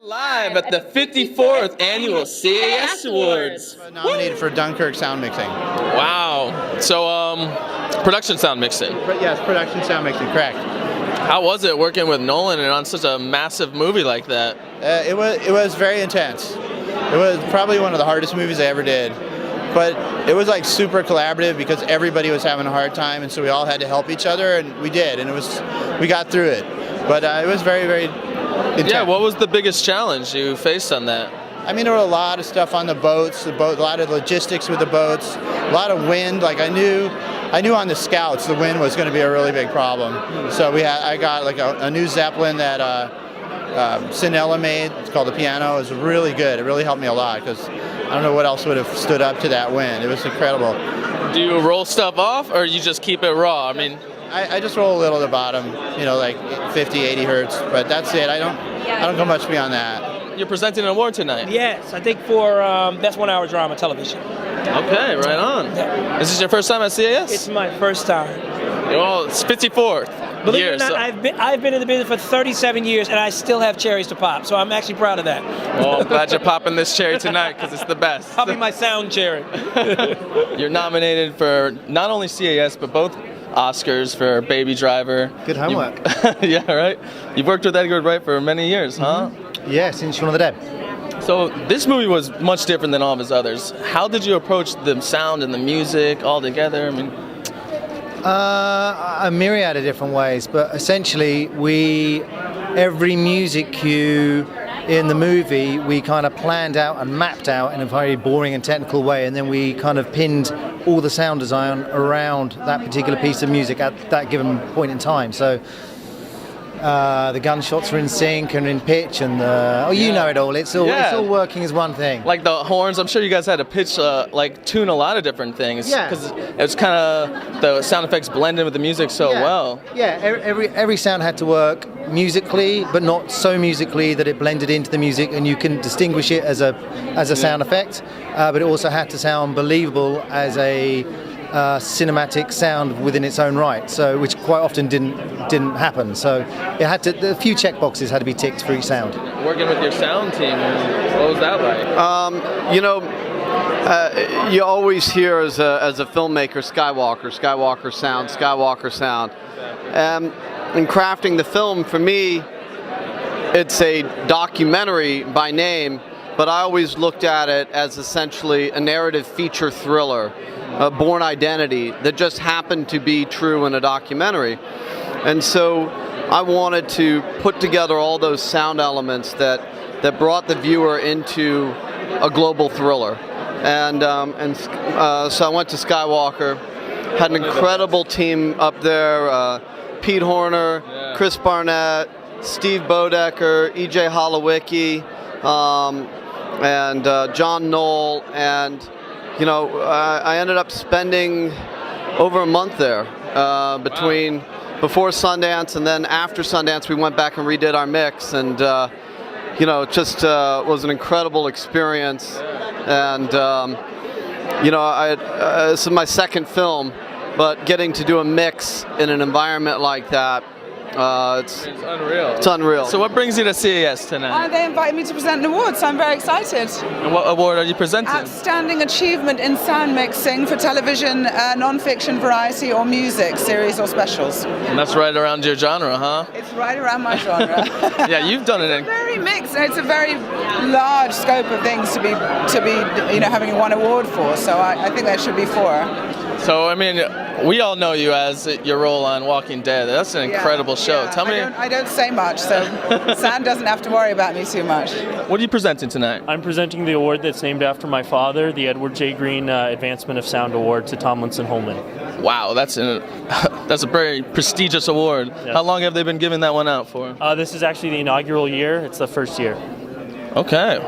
Live at the 54th Annual CAS Awards. Nominated for Dunkirk sound mixing. Wow. So, production sound mixing. Yes, production sound mixing, correct. How was it working with Nolan and on such a massive movie like that? It was very intense. It was probably one of the hardest movies I ever did. But it was like super collaborative because everybody was having a hard time, and so we all had to help each other, and we did, and we got through it. But it was very, very intense. Yeah, what was the biggest challenge you faced on that? I mean, there were a lot of stuff on the boats, a lot of logistics with the boats, a lot of wind. Like I knew on the Scouts the wind was going to be a really big problem. So I got like a new Zeppelin that Sinella made. It's called the Piano. It was really good. It really helped me a lot because I don't know what else would have stood up to that wind. It was incredible. Do you roll stuff off or you just keep it raw? I mean, I just roll a little at the bottom, you know, like 50, 80 hertz, but that's it. I don't go much beyond that. You're presenting an award tonight. Yes, I think for Best One-Hour Drama Television. Okay, right on. Yeah. Is this your first time at CAS? It's my first time. Well, it's 54th. Believe year, it or not, I've been in the business for 37 years, and I still have cherries to pop, so I'm actually proud of that. Well, I'm glad you're popping this cherry tonight because it's the best. Popping my sound cherry. You're nominated for not only CAS, but both Oscars for Baby Driver. Good homework. Yeah, right? You've worked with Edgar Wright for many years, huh? Yeah, since Shaun of the Dead. So this movie was much different than all of his others. How did you approach the sound and the music all together? I mean, A myriad of different ways, but essentially every music cue in the movie we kind of planned out and mapped out in a very boring and technical way, and then we kind of pinned all the sound design around that particular piece of music at that given point in time. So the gunshots are in sync and in pitch, and you know it all. It's all working as one thing. Like the horns, I'm sure you guys had to pitch, tune a lot of different things. Yeah. Because it's kind of the sound effects blended with the music so well. Yeah, every sound had to work musically, but not so musically that it blended into the music, and you can distinguish it as a sound effect. But it also had to sound believable as a cinematic sound within its own right, so which quite often didn't happen. So it had to. A few check boxes had to be ticked for each sound. Working with your sound team, what was that like? You always hear as a filmmaker, Skywalker sound. In crafting the film, for me, it's a documentary by name, but I always looked at it as essentially a narrative feature thriller, a Born Identity, that just happened to be true in a documentary. And so I wanted to put together all those sound elements that brought the viewer into a global thriller. And so I went to Skywalker, had an incredible team up there, Pete Horner, Chris Barnett, Steve Bodecker, E.J. Holowicki, and John Knoll, and I ended up spending over a month there before Sundance, and then after Sundance we went back and redid our mix, and it just was an incredible experience. And this is my second film, but getting to do a mix in an environment like that, it's unreal. It's unreal. So what brings you to CAS tonight? They invited me to present an award, so I'm very excited. And what award are you presenting? Outstanding Achievement in Sound Mixing for Television, Non-Fiction, Variety or Music, Series or Specials. And that's right around your genre, huh? It's right around my genre. Yeah, you've done it. It's very mixed. It's a very large scope of things to be having one award for, so I think there should be 4. So, I mean, we all know you as your role on Walking Dead. That's an incredible show. Yeah. Tell me. I don't say much, so Sam doesn't have to worry about me too much. What are you presenting tonight? I'm presenting the award that's named after my father, the Edward J. Green Advancement of Sound Award to Tomlinson Holman. Wow, that's a very prestigious award. Yes. How long have they been giving that one out for? This is actually the inaugural year. It's the first year. Okay.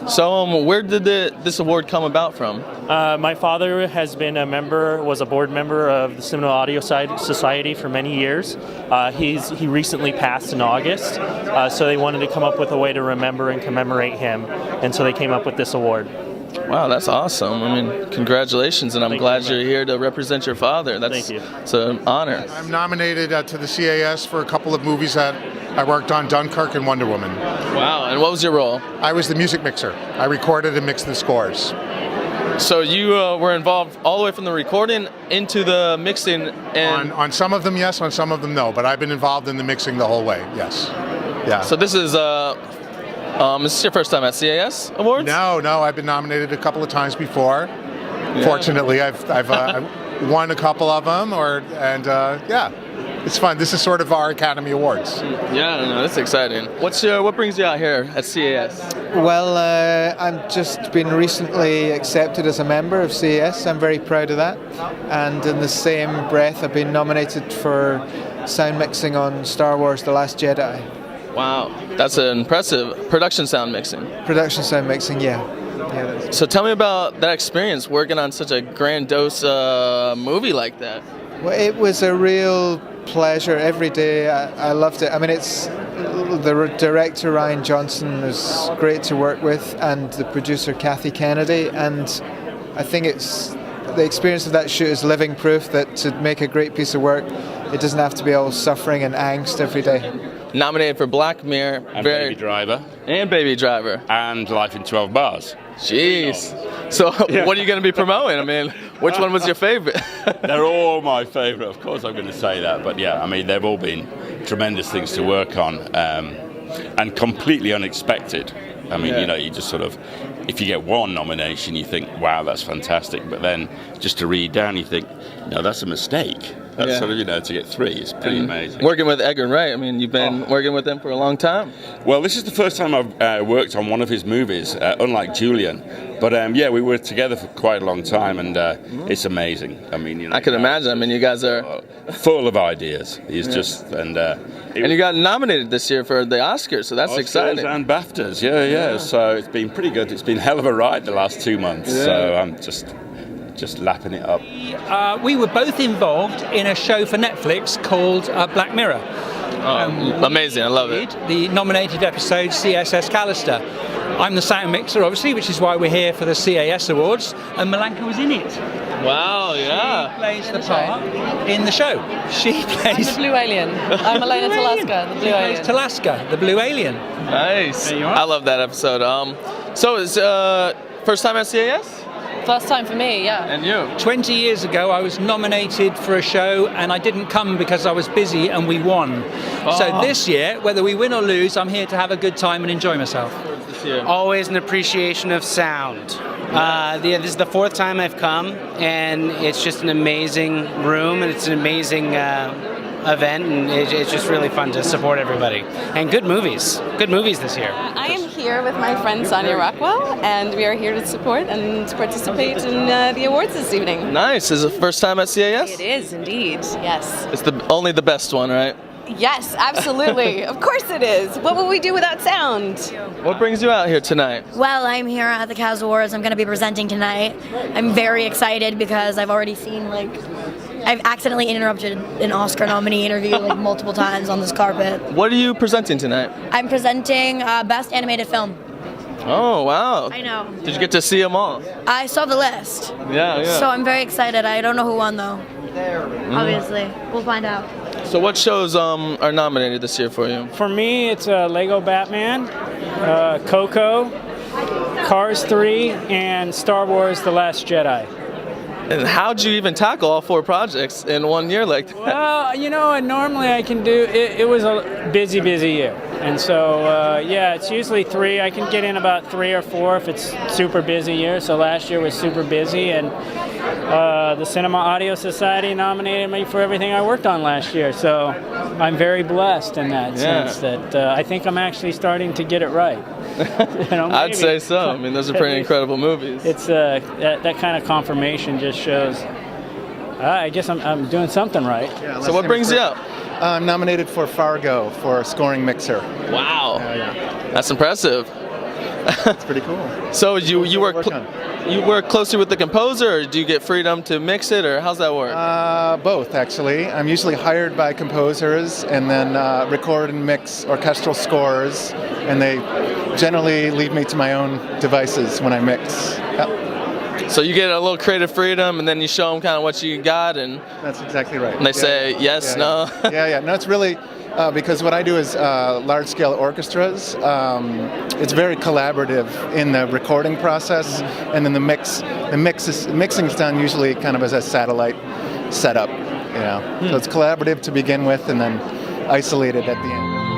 So where did this award come about from? My father was a board member of the Cinema Audio Society for many years. He recently passed in August, so they wanted to come up with a way to remember and commemorate him, and so they came up with this award. Wow, that's awesome. I mean, congratulations, and I'm glad you're here to represent your father. Thank you. It's an honor. I'm nominated to the CAS for a couple of movies that I worked on Dunkirk and Wonder Woman. Wow, and what was your role? I was the music mixer. I recorded and mixed the scores. So you were involved all the way from the recording into the mixing, and On some of them, yes. On some of them, no. But I've been involved in the mixing the whole way, yes. Yeah. so this is your first time at CAS Awards? No, I've been nominated a couple of times before. Fortunately, I've won a couple of them, yeah, it's fun. This is sort of our Academy Awards. Yeah, no, that's exciting. What brings you out here at CAS? Well, I've just been recently accepted as a member of CAS. I'm very proud of that. And in the same breath, I've been nominated for sound mixing on Star Wars The Last Jedi. Wow, that's an impressive production sound mixing. Production sound mixing, yeah. So tell me about that experience working on such a grandiose movie like that. Well, it was a real pleasure every day. I loved it. I mean, it's the director Ryan Johnson was great to work with, and the producer Kathy Kennedy. And I think it's the experience of that shoot is living proof that to make a great piece of work, it doesn't have to be all suffering and angst every day. Nominated for Black Mirror, and Baby Driver, and Baby Driver, and Life in 12 Bars. Jeez. So what are you going to be promoting? I mean, which one was your favorite? They're all my favorite. Of course I'm going to say that. But yeah, I mean, they've all been tremendous things to work on, and completely unexpected. I mean, you just sort of, if you get one nomination, you think, wow, that's fantastic. But then just to read down, you think, no, that's a mistake. That's sort of, to get three is pretty amazing. Working with Edgar Wright, I mean, you've been working with him for a long time. Well, this is the first time I've worked on one of his movies, unlike Julian. But we were together for quite a long time, and it's amazing. I mean, I can imagine. I mean, you guys are full of ideas. He's just and you got nominated this year for the Oscars, so that's Oscars exciting. And BAFTAs, yeah. So it's been pretty good. It's been a hell of a ride the last 2 months. Yeah. So I'm just lapping it up. We were both involved in a show for Netflix called Black Mirror. Amazing, I love it. The nominated episode, CSS Callister. I'm the sound mixer, obviously, which is why we're here for the CAS Awards, and Malanka was in it. Wow, yeah. She plays the part in the show. She plays... I'm the Blue Alien. I'm Elena Talaska, the Blue Alien. Talaska, the Blue Alien. Nice. I love that episode. So it's first time at CAS? First time for me, yeah. And you? 20 years ago, I was nominated for a show, and I didn't come because I was busy, and we won. So this year, whether we win or lose, I'm here to have a good time and enjoy myself. Always an appreciation of sound. This is the fourth time I've come, and it's just an amazing room, and it's an amazing event, and it's just really fun to support everybody. And good movies this year. I am here with my friend Sonia Rockwell, and we are here to support and participate in the awards this evening. Nice. Is it the first time at CAS? It is indeed, yes. It's only the best one, right? Yes, absolutely. Of course it is. What would we do without sound? What brings you out here tonight? Well, I'm here at the CAS Awards. I'm going to be presenting tonight. I'm very excited because I've already seen, I've accidentally interrupted an Oscar nominee interview multiple times on this carpet. What are you presenting tonight? I'm presenting Best Animated Film. Oh, wow. I know. Did you get to see them all? I saw the list. Yeah. So I'm very excited. I don't know who won, though. Obviously. We'll find out. So what shows are nominated this year for you? For me, it's Lego Batman, Coco, Cars 3, and Star Wars The Last Jedi. And how'd you even tackle all 4 projects in 1 year like that? Well, normally I can do, it was a busy year. And so, it's usually 3. I can get in about 3 or 4 if it's super busy year. So last year was super busy, and the Cinema Audio Society nominated me for everything I worked on last year. So I'm very blessed in that sense that I think I'm actually starting to get it right. I'd say so. I mean, those are pretty incredible movies. It's that kind of confirmation just shows, I guess I'm doing something right. Yeah, so what brings you up? I'm nominated for Fargo for scoring mixer. Wow. That's impressive. It's pretty cool. So you work closely with the composer, or do you get freedom to mix it, or how's that work? Both, actually. I'm usually hired by composers and then record and mix orchestral scores, and they generally leave me to my own devices when I mix. Yep. So you get a little creative freedom, and then you show them kind of what you got, and that's exactly right. And they say yes, no. Yeah. No, it's really because what I do is large-scale orchestras. It's very collaborative in the recording process, and then the mixing is done usually kind of as a satellite setup. So it's collaborative to begin with, and then isolated at the end.